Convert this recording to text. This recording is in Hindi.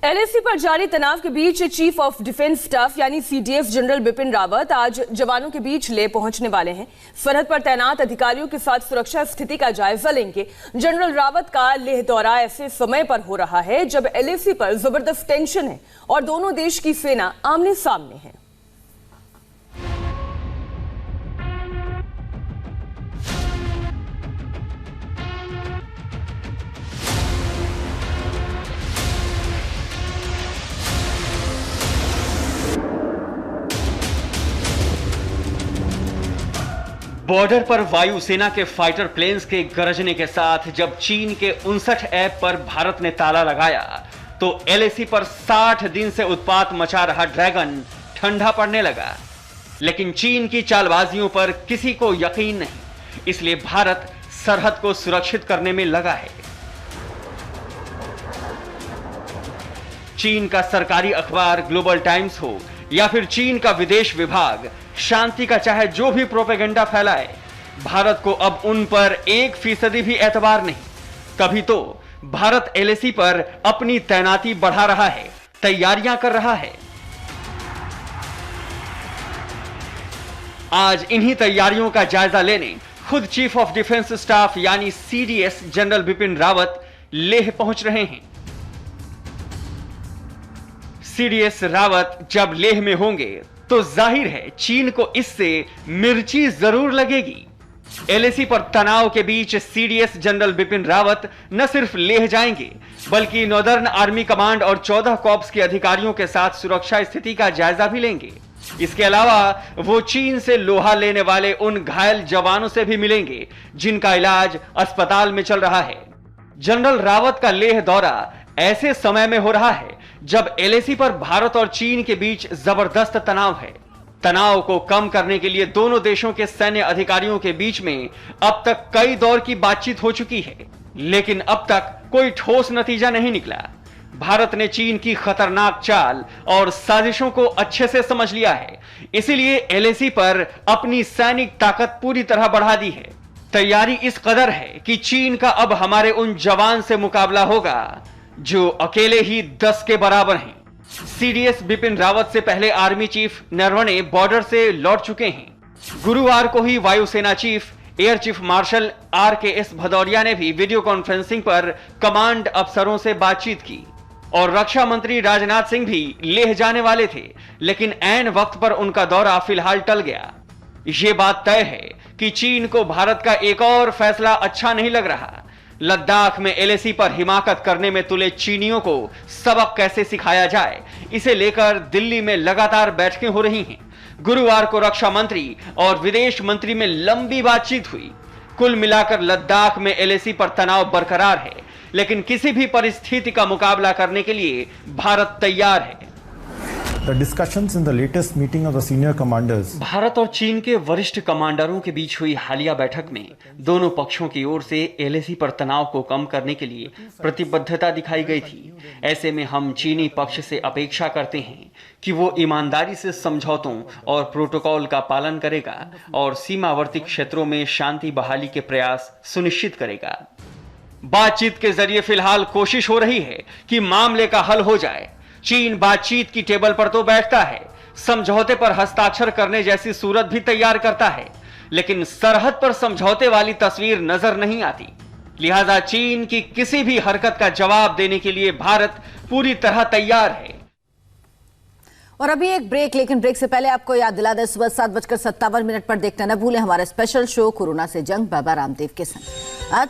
एलएसी पर जारी तनाव के बीच चीफ ऑफ डिफेंस स्टाफ यानी सीडीएस जनरल बिपिन रावत आज जवानों के बीच लेह पहुंचने वाले हैं। सरहद पर तैनात अधिकारियों के साथ सुरक्षा स्थिति का जायजा लेंगे। जनरल रावत का लेह दौरा ऐसे समय पर हो रहा है जब एलएसी पर जबरदस्त टेंशन है और दोनों देश की सेना आमने सामने है। बॉर्डर पर वायुसेना के फाइटर प्लेन्स के गरजने के साथ जब चीन के 59 ऐप पर भारत ने ताला लगाया तो एलएसी पर 60 दिन से उत्पात मचा रहा ड्रैगन ठंडा पड़ने लगा। लेकिन चीन की चालबाजियों पर किसी को यकीन नहीं, इसलिए भारत सरहद को सुरक्षित करने में लगा है। चीन का सरकारी अखबार ग्लोबल टाइम्स हो या फिर चीन का विदेश विभाग शांति का चाहे जो भी प्रोपेगेंडा फैलाए, भारत को अब उन पर 1% भी एतबार नहीं। तभी तो भारत एलएसी पर अपनी तैनाती बढ़ा रहा है, तैयारियां कर रहा है। आज इन्हीं तैयारियों का जायजा लेने खुद चीफ ऑफ डिफेंस स्टाफ यानी सीडीएस जनरल बिपिन रावत लेह पहुंच रहे हैं। सीडीएस रावत जब लेह में होंगे तो जाहिर है चीन को इससे मिर्ची जरूर लगेगी। एलएसी पर तनाव के बीच सीडीएस जनरल बिपिन रावत न सिर्फ लेह जाएंगे बल्कि नॉर्दर्न आर्मी कमांड और 14 कॉर्प्स के अधिकारियों के साथ सुरक्षा स्थिति का जायजा भी लेंगे। इसके अलावा वो चीन से लोहा लेने वाले उन घायल जवानों से भी मिलेंगे जिनका इलाज अस्पताल में चल रहा है। जनरल रावत का लेह दौरा ऐसे समय में हो रहा है जब एलएसी पर भारत और चीन के बीच जबरदस्त तनाव है। तनाव को कम करने के लिए दोनों देशों के सैन्य अधिकारियों के बीच में अब तक कई दौर की बातचीत हो चुकी है, लेकिन अब तक कोई ठोस नतीजा नहीं निकला। भारत ने चीन की खतरनाक चाल और साजिशों को अच्छे से समझ लिया है, इसीलिए एलएसी पर अपनी सैनिक ताकत पूरी तरह बढ़ा दी है। तैयारी इस कदर है कि चीन का अब हमारे उन जवान से मुकाबला होगा जो अकेले ही 10 के बराबर हैं। सीडीएस बिपिन रावत से पहले आर्मी चीफ नरवणे बॉर्डर से लौट चुके हैं। गुरुवार को ही वायुसेना chief air chief marshal RKS Bhadauria ने भी वीडियो कॉन्फ्रेंसिंग पर कमांड अफसरों से बातचीत की और रक्षा मंत्री राजनाथ सिंह भी लेह जाने वाले थे, लेकिन ऐन वक्त पर उनका दौरा फिलहाल टल गया। यह बात तय है कि चीन को भारत का एक और फैसला अच्छा नहीं लग रहा। लद्दाख में एलएसी पर हिमाकत करने में तुले चीनियों को सबक कैसे सिखाया जाए, इसे लेकर दिल्ली में लगातार बैठकें हो रही हैं। गुरुवार को रक्षा मंत्री और विदेश मंत्री में लंबी बातचीत हुई। कुल मिलाकर लद्दाख में एलएसी पर तनाव बरकरार है, लेकिन किसी भी परिस्थिति का मुकाबला करने के लिए भारत तैयार है। The discussions in the latest meeting of the senior commanders. Bharat और चीन के वरिष्ठ कमांडरों के बीच हुई हालिया बैठक में दोनों पक्षों की ओर से एलएसी पर तनाव को कम करने के लिए प्रतिबद्धता दिखाई गई थी। ऐसे में हम चीनी पक्ष से अपेक्षा करते हैं कि वो ईमानदारी से समझौतों और प्रोटोकॉल का पालन करेगा और सीमावर्ती क्षेत्रों में शांति बहाली के प्रयास सुनिश्चित करेगा। बातचीत के जरिए फिलहाल कोशिश हो रही है कि मामले का हल हो जाए। चीन बातचीत की टेबल पर तो बैठता है, समझौते पर हस्ताक्षर करने जैसी सूरत भी तैयार करता है, लेकिन सरहद पर समझौते वाली तस्वीर नजर नहीं आती। लिहाजा चीन की किसी भी हरकत का जवाब देने के लिए भारत पूरी तरह तैयार है। और अभी एक ब्रेक, लेकिन ब्रेक से पहले आपको याद दिला दें, सुबह 7:57 पर देखना न भूलें हमारा स्पेशल शो कोरोना से जंग बाबा रामदेव के संग। आज